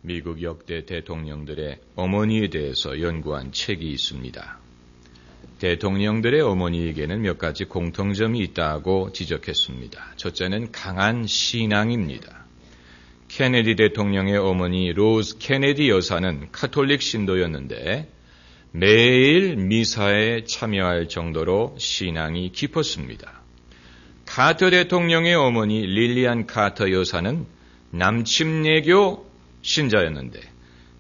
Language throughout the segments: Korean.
미국 역대 대통령들의 어머니에 대해서 연구한 책이 있습니다. 대통령들의 어머니에게는 몇 가지 공통점이 있다고 지적했습니다. 첫째는 강한 신앙입니다. 케네디 대통령의 어머니 로즈 케네디 여사는 카톨릭 신도였는데 매일 미사에 참여할 정도로 신앙이 깊었습니다. 카터 대통령의 어머니 릴리안 카터 여사는 남침례교 신자였는데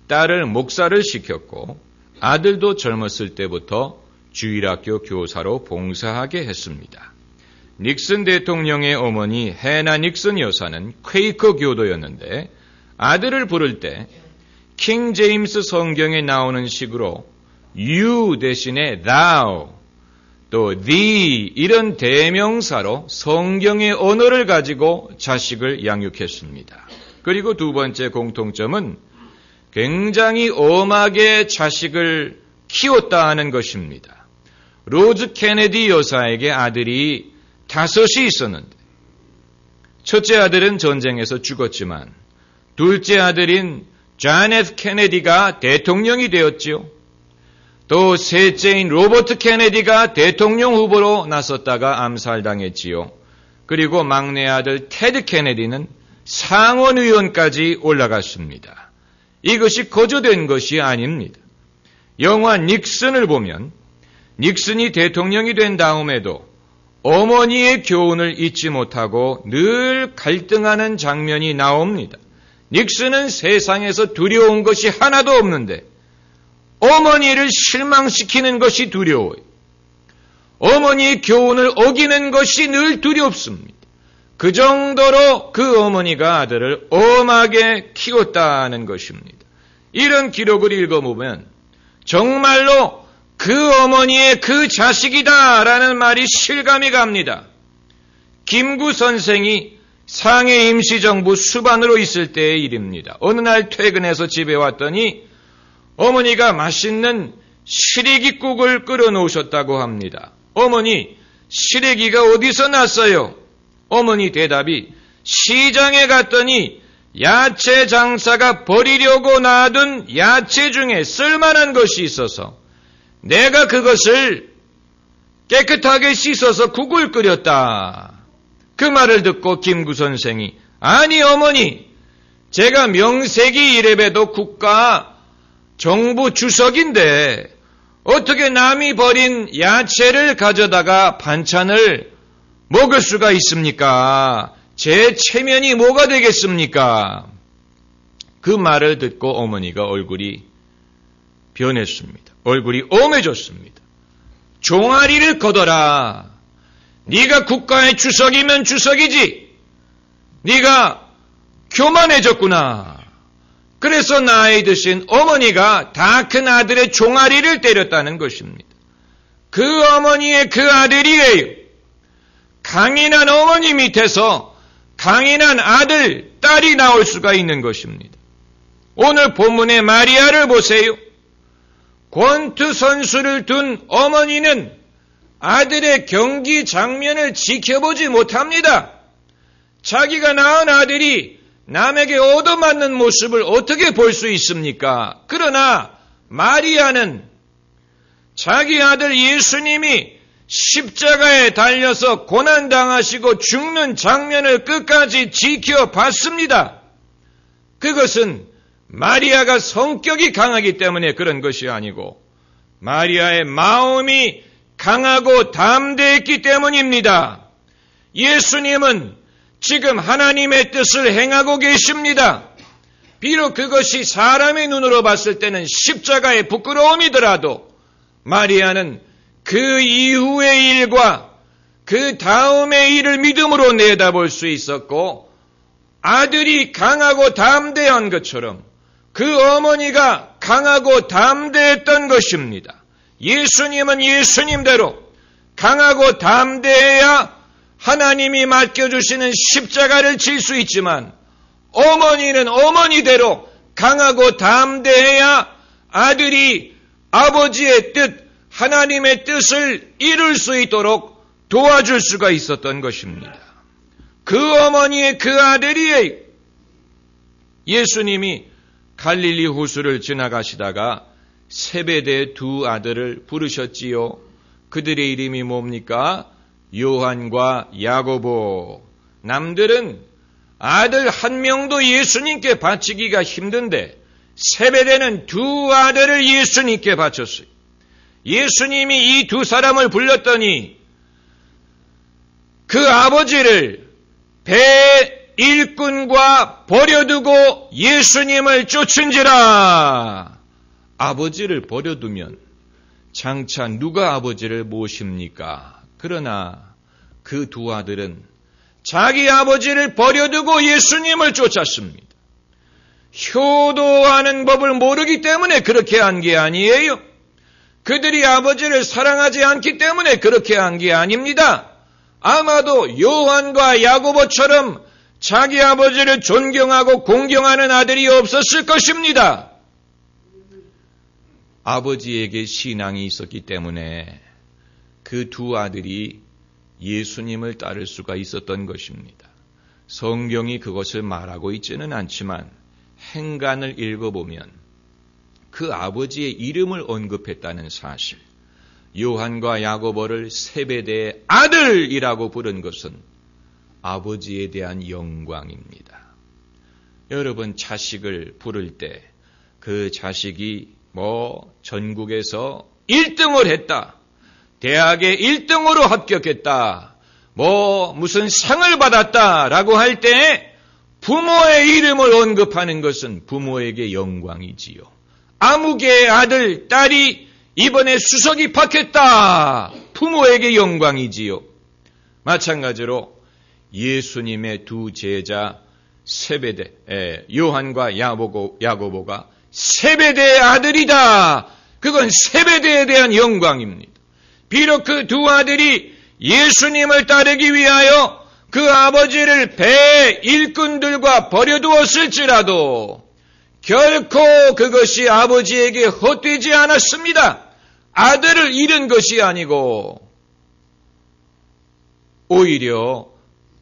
딸을 목사를 시켰고 아들도 젊었을 때부터 주일학교 교사로 봉사하게 했습니다. 닉슨 대통령의 어머니 해나 닉슨 여사는 퀘이커 교도였는데 아들을 부를 때 킹 제임스 성경에 나오는 식으로 you 대신에 thou 또 thee 이런 대명사로 성경의 언어를 가지고 자식을 양육했습니다. 그리고 두 번째 공통점은 굉장히 엄하게 자식을 키웠다 하는 것입니다. 로즈 케네디 여사에게 아들이 5이 있었는데 첫째 아들은 전쟁에서 죽었지만 둘째 아들인 존 F 케네디가 대통령이 되었지요. 또 셋째인 로버트 케네디가 대통령 후보로 나섰다가 암살당했지요. 그리고 막내 아들 테드 케네디는 상원의원까지 올라갔습니다. 이것이 거저된 것이 아닙니다. 영화 닉슨을 보면 닉슨이 대통령이 된 다음에도 어머니의 교훈을 잊지 못하고 늘 갈등하는 장면이 나옵니다. 닉슨은 세상에서 두려운 것이 하나도 없는데 어머니를 실망시키는 것이 두려워요. 어머니의 교훈을 어기는 것이 늘 두렵습니다. 그 정도로 그 어머니가 아들을 엄하게 키웠다는 것입니다. 이런 기록을 읽어보면 정말로 그 어머니의 그 자식이다라는 말이 실감이 갑니다. 김구 선생이 상해 임시정부 수반으로 있을 때의 일입니다. 어느 날 퇴근해서 집에 왔더니 어머니가 맛있는 시래기국을 끓여 놓으셨다고 합니다. 어머니, 시래기가 어디서 났어요? 어머니 대답이 시장에 갔더니 야채 장사가 버리려고 놔둔 야채 중에 쓸만한 것이 있어서 내가 그것을 깨끗하게 씻어서 국을 끓였다. 그 말을 듣고 김구 선생이 아니 어머니, 제가 명세기 이래봬도 국가 정부 주석인데 어떻게 남이 버린 야채를 가져다가 반찬을 먹을 수가 있습니까? 제 체면이 뭐가 되겠습니까? 그 말을 듣고 어머니가 얼굴이 변했습니다. 얼굴이 엄해졌습니다. 종아리를 걷어라. 네가 국가의 주석이면 주석이지. 네가 교만해졌구나. 그래서 나이 드신 어머니가 다 큰 아들의 종아리를 때렸다는 것입니다. 그 어머니의 그 아들이에요. 강인한 어머니 밑에서 강인한 아들, 딸이 나올 수가 있는 것입니다. 오늘 본문의 마리아를 보세요. 권투 선수를 둔 어머니는 아들의 경기 장면을 지켜보지 못합니다. 자기가 낳은 아들이 남에게 얻어맞는 모습을 어떻게 볼 수 있습니까? 그러나 마리아는 자기 아들 예수님이 십자가에 달려서 고난당하시고 죽는 장면을 끝까지 지켜봤습니다. 그것은 마리아가 성격이 강하기 때문에 그런 것이 아니고 마리아의 마음이 강하고 담대했기 때문입니다. 예수님은 지금 하나님의 뜻을 행하고 계십니다. 비록 그것이 사람의 눈으로 봤을 때는 십자가의 부끄러움이더라도 마리아는 그 이후의 일과 그 다음의 일을 믿음으로 내다볼 수 있었고 아들이 강하고 담대한 것처럼 그 어머니가 강하고 담대했던 것입니다. 예수님은 예수님대로 강하고 담대해야 하나님이 맡겨주시는 십자가를 질 수 있지만 어머니는 어머니대로 강하고 담대해야 아들이 아버지의 뜻, 하나님의 뜻을 이룰 수 있도록 도와줄 수가 있었던 것입니다. 그 어머니의 그 아들이에요. 예수님이 갈릴리 호수를 지나가시다가 세베대의 두 아들을 부르셨지요. 그들의 이름이 뭡니까? 요한과 야고보. 남들은 아들 한 명도 예수님께 바치기가 힘든데 세베대는 두 아들을 예수님께 바쳤어요. 예수님이 이 두 사람을 불렀더니 그 아버지를 배 일꾼과 버려두고 예수님을 쫓은지라. 아버지를 버려두면 장차 누가 아버지를 모십니까? 그러나 그 두 아들은 자기 아버지를 버려두고 예수님을 쫓았습니다. 효도하는 법을 모르기 때문에 그렇게 한 게 아니에요. 그들이 아버지를 사랑하지 않기 때문에 그렇게 한 게 아닙니다. 아마도 요한과 야고보처럼 자기 아버지를 존경하고 공경하는 아들이 없었을 것입니다. 아버지에게 신앙이 있었기 때문에 그 두 아들이 예수님을 따를 수가 있었던 것입니다. 성경이 그것을 말하고 있지는 않지만 행간을 읽어보면 그 아버지의 이름을 언급했다는 사실, 요한과 야고보를 세베대의 아들이라고 부른 것은 아버지에 대한 영광입니다. 여러분, 자식을 부를 때 그 자식이 전국에서 1등을 했다, 대학에 1등으로 합격했다, 무슨 상을 받았다라고 할 때 부모의 이름을 언급하는 것은 부모에게 영광이지요. 아무개의 아들, 딸이 이번에 수석 입학했다, 부모에게 영광이지요. 마찬가지로 예수님의 두 제자 세베대, 요한과 야고보가 세베대의 아들이다. 그건 세베대에 대한 영광입니다. 비록 그 두 아들이 예수님을 따르기 위하여 그 아버지를 배 일꾼들과 버려두었을지라도 결코 그것이 아버지에게 헛되지 않았습니다. 아들을 잃은 것이 아니고 오히려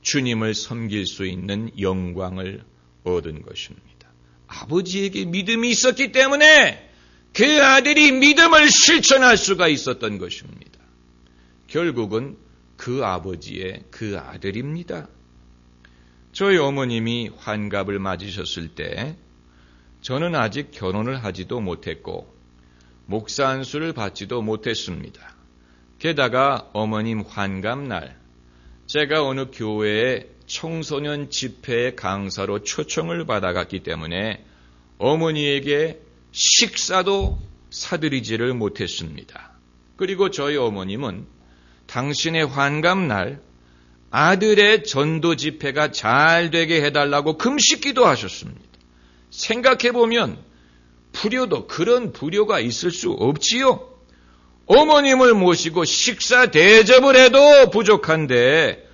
주님을 섬길 수 있는 영광을 얻은 것입니다. 아버지에게 믿음이 있었기 때문에 그 아들이 믿음을 실천할 수가 있었던 것입니다. 결국은 그 아버지의 그 아들입니다. 저희 어머님이 환갑을 맞으셨을 때 저는 아직 결혼을 하지도 못했고 목사 안수를 받지도 못했습니다. 게다가 어머님 환갑날 제가 어느 교회의 청소년 집회 강사로 초청을 받아갔기 때문에 어머니에게 식사도 사드리지를 못했습니다. 그리고 저희 어머님은 당신의 환갑날 아들의 전도 집회가 잘 되게 해달라고 금식기도 하셨습니다. 생각해보면 불효도 그런 불효가 있을 수 없지요. 어머님을 모시고 식사 대접을 해도 부족한데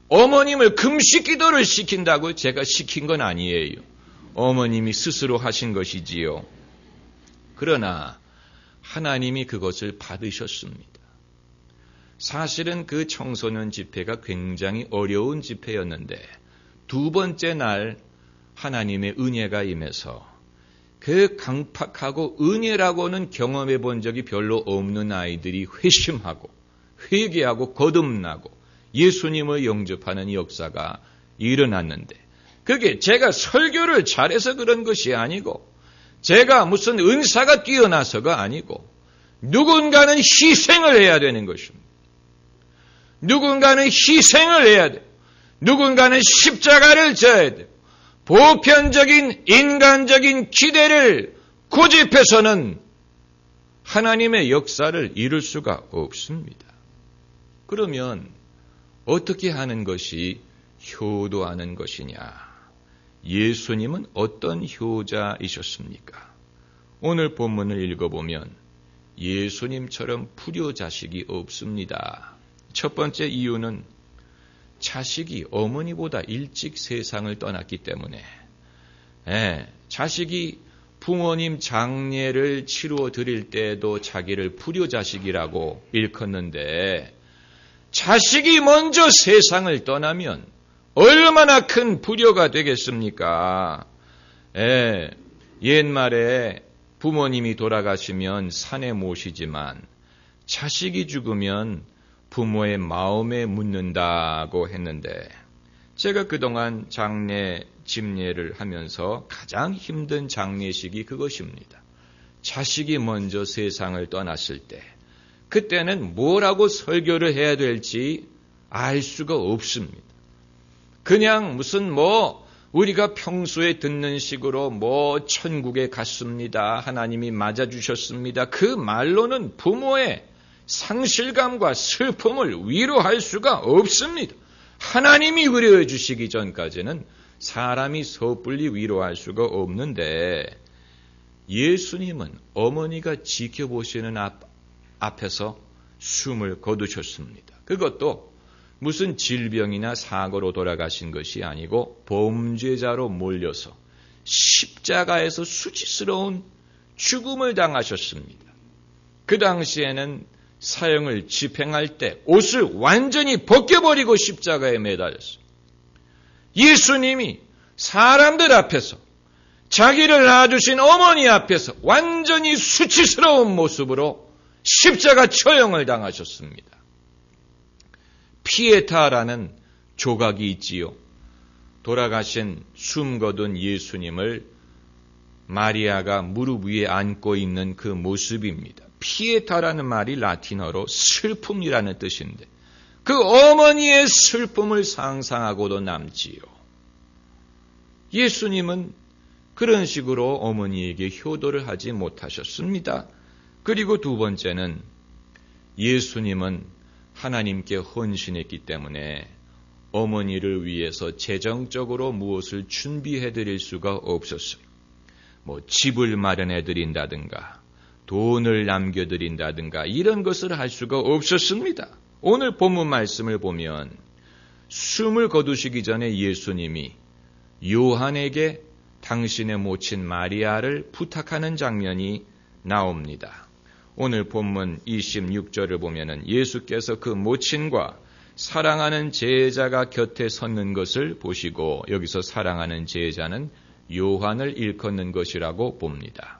어머님을 금식기도를 시킨다고 제가 시킨 건 아니에요. 어머님이 스스로 하신 것이지요. 그러나 하나님이 그것을 받으셨습니다. 사실은 그 청소년 집회가 굉장히 어려운 집회였는데 두 번째 날 하나님의 은혜가 임해서 그 강팍하고 은혜라고는 경험해 본 적이 별로 없는 아이들이 회심하고 회개하고 거듭나고 예수님을 영접하는 역사가 일어났는데 그게 제가 설교를 잘해서 그런 것이 아니고 제가 무슨 은사가 뛰어나서가 아니고 누군가는 희생을 해야 되는 것입니다. 누군가는 희생을 해야 돼요. 누군가는 십자가를 져야 돼요. 보편적인 인간적인 기대를 고집해서는 하나님의 역사를 이룰 수가 없습니다. 그러면 어떻게 하는 것이 효도하는 것이냐? 예수님은 어떤 효자이셨습니까? 오늘 본문을 읽어보면 예수님처럼 불효자식이 없습니다. 첫 번째 이유는 자식이 어머니보다 일찍 세상을 떠났기 때문에 자식이 부모님 장례를 치루어 드릴 때도 자기를 불효자식이라고 일컫는데 자식이 먼저 세상을 떠나면 얼마나 큰 불효가 되겠습니까? 옛말에 부모님이 돌아가시면 산에 모시지만 자식이 죽으면 부모의 마음에 묻는다고 했는데, 제가 그동안 장례 집례를 하면서 가장 힘든 장례식이 그것입니다. 자식이 먼저 세상을 떠났을 때, 그때는 뭐라고 설교를 해야 될지 알 수가 없습니다. 그냥 무슨 우리가 평소에 듣는 식으로 천국에 갔습니다, 하나님이 맞아주셨습니다, 그 말로는 부모의 상실감과 슬픔을 위로할 수가 없습니다. 하나님이 위로해 주시기 전까지는 사람이 섣불리 위로할 수가 없는데, 예수님은 어머니가 지켜보시는 앞에서 숨을 거두셨습니다. 그것도 무슨 질병이나 사고로 돌아가신 것이 아니고 범죄자로 몰려서 십자가에서 수치스러운 죽음을 당하셨습니다. 그 당시에는 사형을 집행할 때 옷을 완전히 벗겨버리고 십자가에 매달렸어요. 예수님이 사람들 앞에서, 자기를 낳아주신 어머니 앞에서 완전히 수치스러운 모습으로 십자가 처형을 당하셨습니다. 피에타라는 조각이 있지요. 돌아가신 숨 거둔 예수님을 마리아가 무릎 위에 안고 있는 그 모습입니다. 피에타라는 말이 라틴어로 슬픔이라는 뜻인데, 그 어머니의 슬픔을 상상하고도 남지요. 예수님은 그런 식으로 어머니에게 효도를 하지 못하셨습니다. 그리고 두 번째는, 예수님은 하나님께 헌신했기 때문에 어머니를 위해서 재정적으로 무엇을 준비해 드릴 수가 없었어요. 집을 마련해 드린다든가 돈을 남겨드린다든가 이런 것을 할 수가 없었습니다. 오늘 본문 말씀을 보면 숨을 거두시기 전에 예수님이 요한에게 당신의 모친 마리아를 부탁하는 장면이 나옵니다. 오늘 본문 26절을 보면은 예수께서 그 모친과 사랑하는 제자가 곁에 섰는 것을 보시고, 여기서 사랑하는 제자는 요한을 일컫는 것이라고 봅니다.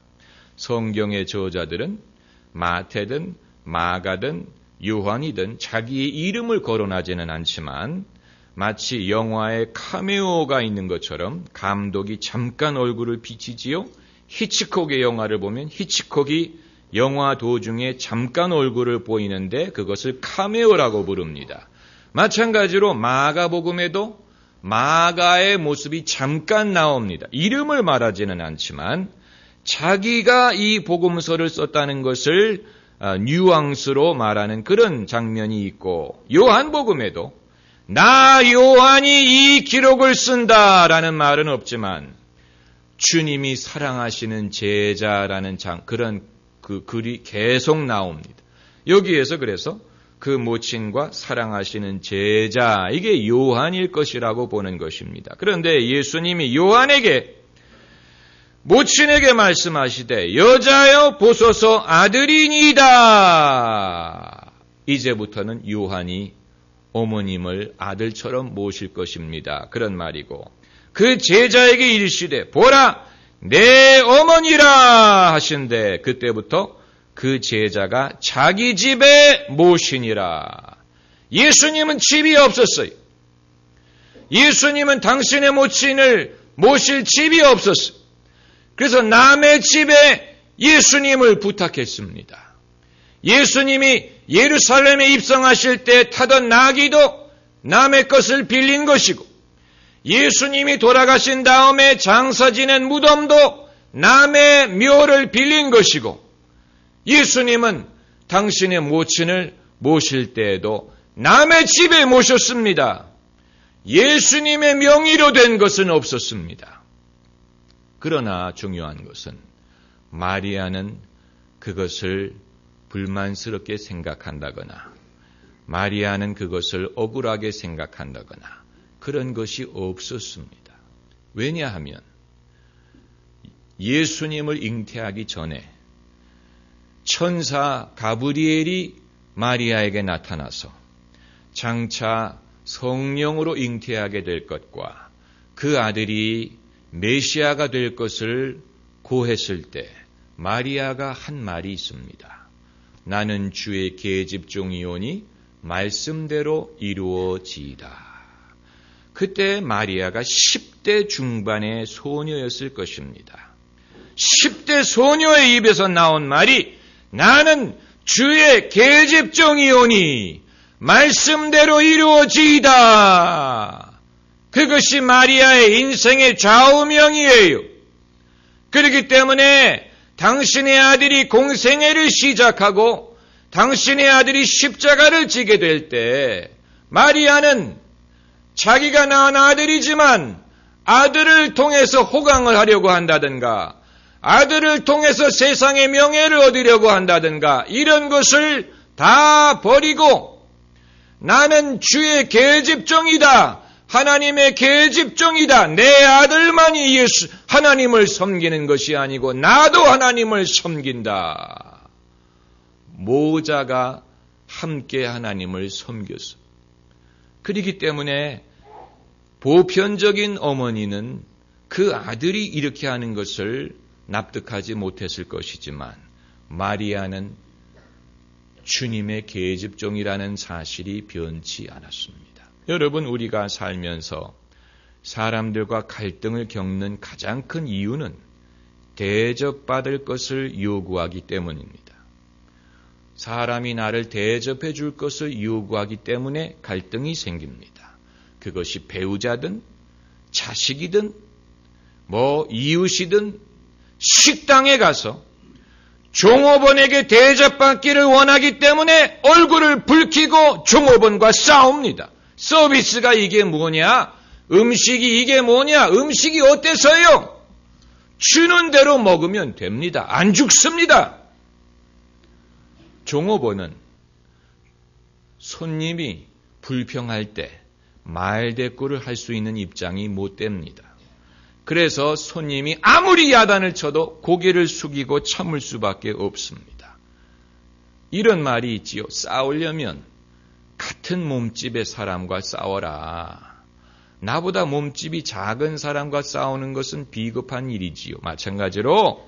성경의 저자들은 마태든 마가든 요한이든 자기의 이름을 거론하지는 않지만, 마치 영화에 카메오가 있는 것처럼 감독이 잠깐 얼굴을 비치지요. 히치콕의 영화를 보면 히치콕이 영화 도중에 잠깐 얼굴을 보이는데 그것을 카메오라고 부릅니다. 마찬가지로 마가복음에도 마가의 모습이 잠깐 나옵니다. 이름을 말하지는 않지만 자기가 이 복음서를 썼다는 것을 뉘앙스로 말하는 그런 장면이 있고, 요한복음에도 나 요한이 이 기록을 쓴다라는 말은 없지만 주님이 사랑하시는 제자라는 그런 그 글이 계속 나옵니다. 여기에서 그래서 그 모친과 사랑하시는 제자, 이게 요한일 것이라고 보는 것입니다. 그런데 예수님이 요한에게, 모친에게 말씀하시되 여자여 보소서 아들이니이다. 이제부터는 요한이 어머님을 아들처럼 모실 것입니다. 그런 말이고, 그 제자에게 이르시되 보라 내 어머니라 하신데, 그때부터 그 제자가 자기 집에 모시니라. 예수님은 집이 없었어요. 예수님은 당신의 모친을 모실 집이 없었어요. 그래서 남의 집에 예수님을 부탁했습니다. 예수님이 예루살렘에 입성하실 때 타던 나귀도 남의 것을 빌린 것이고, 예수님이 돌아가신 다음에 장사 지낸 무덤도 남의 묘를 빌린 것이고, 예수님은 당신의 모친을 모실 때에도 남의 집에 모셨습니다. 예수님의 명의로 된 것은 없었습니다. 그러나 중요한 것은 마리아는 그것을 불만스럽게 생각한다거나, 마리아는 그것을 억울하게 생각한다거나 그런 것이 없었습니다. 왜냐하면 예수님을 잉태하기 전에 천사 가브리엘이 마리아에게 나타나서 장차 성령으로 잉태하게 될 것과 그 아들이 메시아가 될 것을 고했을 때 마리아가 한 말이 있습니다. 나는 주의 계집종이오니 말씀대로 이루어지이다. 그때 마리아가 10대 중반의 소녀였을 것입니다. 10대 소녀의 입에서 나온 말이 나는 주의 계집종이오니 말씀대로 이루어지이다. 그것이 마리아의 인생의 좌우명이에요. 그렇기 때문에 당신의 아들이 공생애를 시작하고 당신의 아들이 십자가를 지게 될 때 마리아는 자기가 낳은 아들이지만 아들을 통해서 호강을 하려고 한다든가 아들을 통해서 세상의 명예를 얻으려고 한다든가 이런 것을 다 버리고 나는 주의 계집종이다. 하나님의 계집종이다. 내 아들만이 예수 하나님을 섬기는 것이 아니고 나도 하나님을 섬긴다. 모자가 함께 하나님을 섬겼어. 그렇기 때문에 보편적인 어머니는 그 아들이 이렇게 하는 것을 납득하지 못했을 것이지만 마리아는 주님의 계집종이라는 사실이 변치 않았습니다. 여러분, 우리가 살면서 사람들과 갈등을 겪는 가장 큰 이유는 대접받을 것을 요구하기 때문입니다. 사람이 나를 대접해 줄 것을 요구하기 때문에 갈등이 생깁니다. 그것이 배우자든 자식이든 이웃이든 식당에 가서 종업원에게 대접받기를 원하기 때문에 얼굴을 붉히고 종업원과 싸웁니다. 서비스가 이게 뭐냐? 음식이 이게 뭐냐? 음식이 어때서요? 주는 대로 먹으면 됩니다. 안 죽습니다. 종업원은 손님이 불평할 때 말대꾸를 할 수 있는 입장이 못 됩니다. 그래서 손님이 아무리 야단을 쳐도 고개를 숙이고 참을 수밖에 없습니다. 이런 말이 있지요. 싸우려면 같은 몸집의 사람과 싸워라. 나보다 몸집이 작은 사람과 싸우는 것은 비겁한 일이지요. 마찬가지로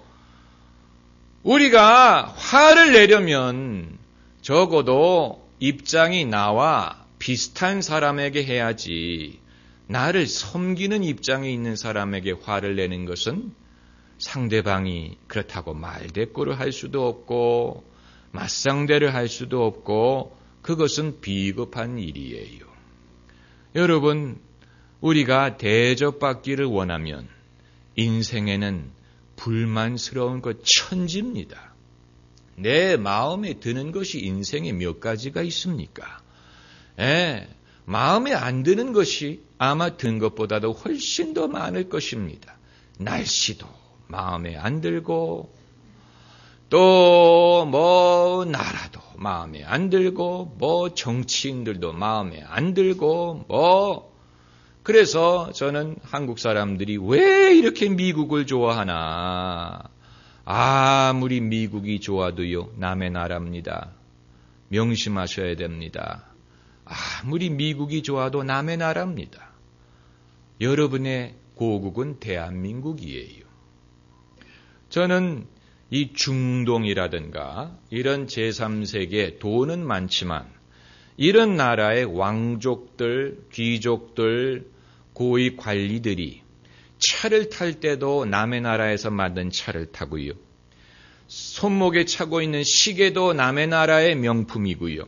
우리가 화를 내려면 적어도 입장이 나와 비슷한 사람에게 해야지 나를 섬기는 입장에 있는 사람에게 화를 내는 것은 상대방이 그렇다고 말대꾸를 할 수도 없고 맞상대를 할 수도 없고 그것은 비겁한 일이에요. 여러분, 우리가 대접받기를 원하면 인생에는 불만스러운 것 천지입니다. 내 마음에 드는 것이 인생에 몇 가지가 있습니까? 마음에 안 드는 것이 아마 든 것보다도 훨씬 더 많을 것입니다. 날씨도 마음에 안 들고 또 나라도 마음에 안 들고 정치인들도 마음에 안 들고 그래서 저는 한국 사람들이 왜 이렇게 미국을 좋아하나? 아무리 미국이 좋아도요, 남의 나라입니다. 명심하셔야 됩니다. 아무리 미국이 좋아도 남의 나라입니다. 여러분의 고국은 대한민국이에요. 저는 이 중동이라든가 이런 제3세계 돈은 많지만 이런 나라의 왕족들, 귀족들, 고위 관리들이 차를 탈 때도 남의 나라에서 만든 차를 타고요. 손목에 차고 있는 시계도 남의 나라의 명품이고요.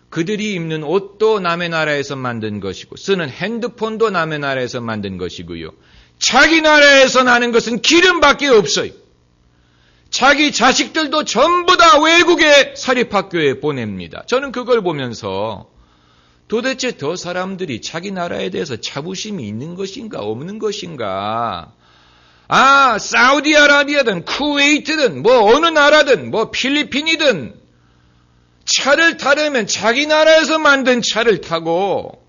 그들이 입는 옷도 남의 나라에서 만든 것이고 쓰는 핸드폰도 남의 나라에서 만든 것이고요. 자기 나라에서 나는 것은 기름밖에 없어요. 자기 자식들도 전부 다 외국의 사립학교에 보냅니다. 저는 그걸 보면서 도대체 저 사람들이 자기 나라에 대해서 자부심이 있는 것인가 없는 것인가. 사우디아라비아든 쿠웨이트든 어느 나라든 필리핀이든 차를 타려면 자기 나라에서 만든 차를 타고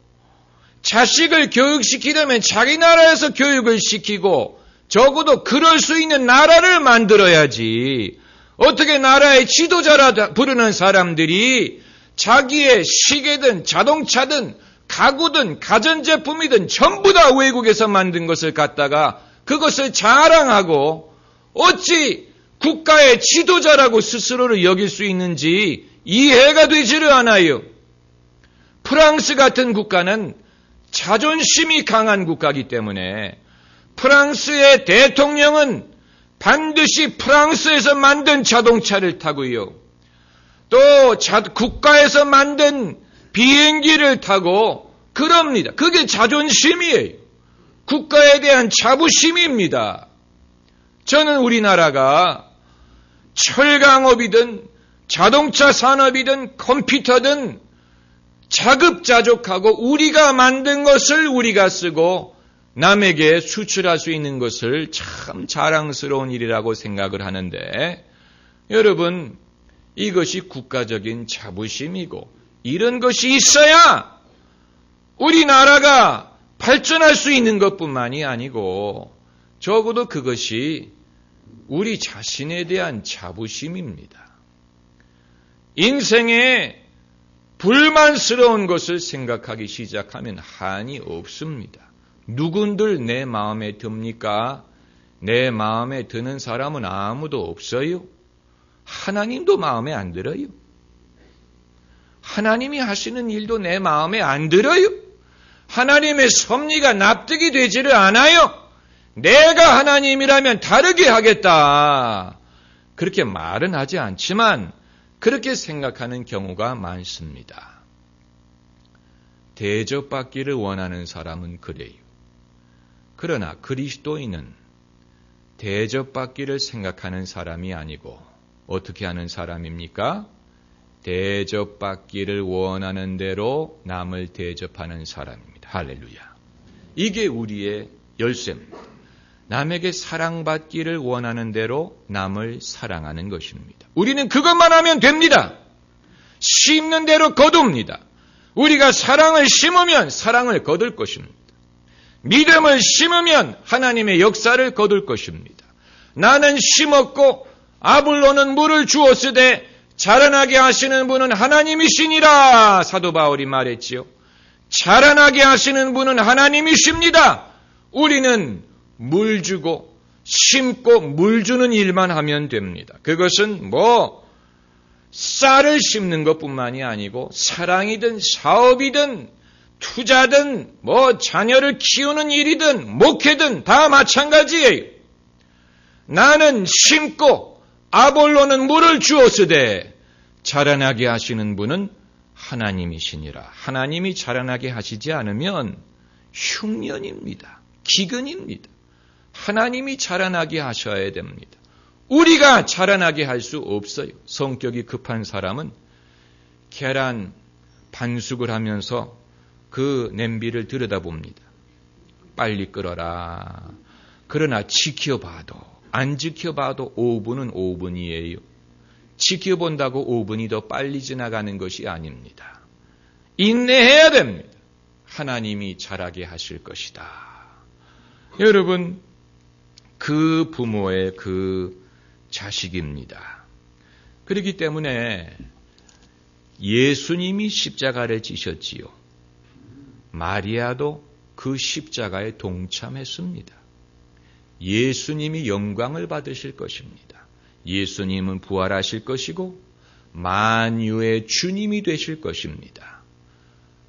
자식을 교육시키려면 자기 나라에서 교육을 시키고 적어도 그럴 수 있는 나라를 만들어야지. 어떻게 나라의 지도자라 부르는 사람들이 자기의 시계든 자동차든 가구든 가전제품이든 전부 다 외국에서 만든 것을 갖다가 그것을 자랑하고 어찌 국가의 지도자라고 스스로를 여길 수 있는지 이해가 되지를 않아요. 프랑스 같은 국가는 자존심이 강한 국가이기 때문에 프랑스의 대통령은 반드시 프랑스에서 만든 자동차를 타고요. 또 국가에서 만든 비행기를 타고 그럽니다. 그게 자존심이에요. 국가에 대한 자부심입니다. 저는 우리나라가 철강업이든 자동차 산업이든 컴퓨터든 자급자족하고 우리가 만든 것을 우리가 쓰고 남에게 수출할 수 있는 것을 참 자랑스러운 일이라고 생각을 하는데 여러분 이것이 국가적인 자부심이고 이런 것이 있어야 우리나라가 발전할 수 있는 것뿐만이 아니고 적어도 그것이 우리 자신에 대한 자부심입니다. 인생에 불만스러운 것을 생각하기 시작하면 한이 없습니다. 누군들 내 마음에 듭니까? 내 마음에 드는 사람은 아무도 없어요. 하나님도 마음에 안 들어요. 하나님이 하시는 일도 내 마음에 안 들어요. 하나님의 섭리가 납득이 되지를 않아요. 내가 하나님이라면 다르게 하겠다. 그렇게 말은 하지 않지만 그렇게 생각하는 경우가 많습니다. 대접받기를 원하는 사람은 그래요. 그러나 그리스도인은 대접받기를 생각하는 사람이 아니고 어떻게 하는 사람입니까? 대접받기를 원하는 대로 남을 대접하는 사람입니다. 할렐루야. 이게 우리의 열쇠입니다. 남에게 사랑받기를 원하는 대로 남을 사랑하는 것입니다. 우리는 그것만 하면 됩니다. 심는 대로 거둡니다. 우리가 사랑을 심으면 사랑을 거둘 것입니다. 믿음을 심으면 하나님의 역사를 거둘 것입니다. 나는 심었고 아볼로는 물을 주었으되 자라나게 하시는 분은 하나님이시니라. 사도 바울이 말했지요. 자라나게 하시는 분은 하나님이십니다. 우리는 물 주고 심고 물 주는 일만 하면 됩니다. 그것은 쌀을 심는 것뿐만이 아니고 사랑이든 사업이든 투자든 자녀를 키우는 일이든 목회든 다 마찬가지예요. 나는 심고 아볼로는 물을 주었으되 자라나게 하시는 분은 하나님이시니라. 하나님이 자라나게 하시지 않으면 흉년입니다. 기근입니다. 하나님이 자라나게 하셔야 됩니다. 우리가 자라나게 할 수 없어요. 성격이 급한 사람은 계란 반숙을 하면서 그 냄비를 들여다봅니다. 빨리 끓어라. 그러나 지켜봐도 안 지켜봐도 5분은 5분이에요. 지켜본다고 5분이 더 빨리 지나가는 것이 아닙니다. 인내해야 됩니다. 하나님이 자라게 하실 것이다. 여러분, 그 부모의 그 자식입니다. 그렇기 때문에 예수님이 십자가를 지셨지요. 마리아도 그 십자가에 동참했습니다. 예수님이 영광을 받으실 것입니다. 예수님은 부활하실 것이고 만유의 주님이 되실 것입니다.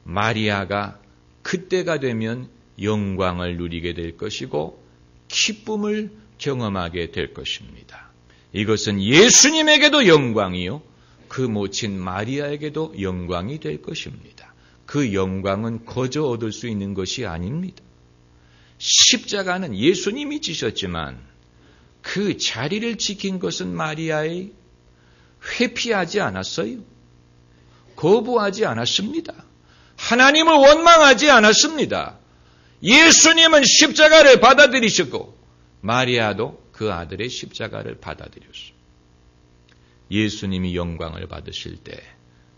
마리아가 그때가 되면 영광을 누리게 될 것이고 기쁨을 경험하게 될 것입니다. 이것은 예수님에게도 영광이요, 그 모친 마리아에게도 영광이 될 것입니다. 그 영광은 거저 얻을 수 있는 것이 아닙니다. 십자가는 예수님이 지셨지만 그 자리를 지킨 것은 마리아의 회피하지 않았어요. 거부하지 않았습니다. 하나님을 원망하지 않았습니다. 예수님은 십자가를 받아들이셨고 마리아도 그 아들의 십자가를 받아들였습니다. 예수님이 영광을 받으실 때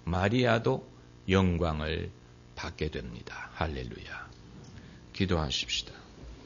마리아도 영광을 받게 됩니다. 할렐루야. 기도하십시다.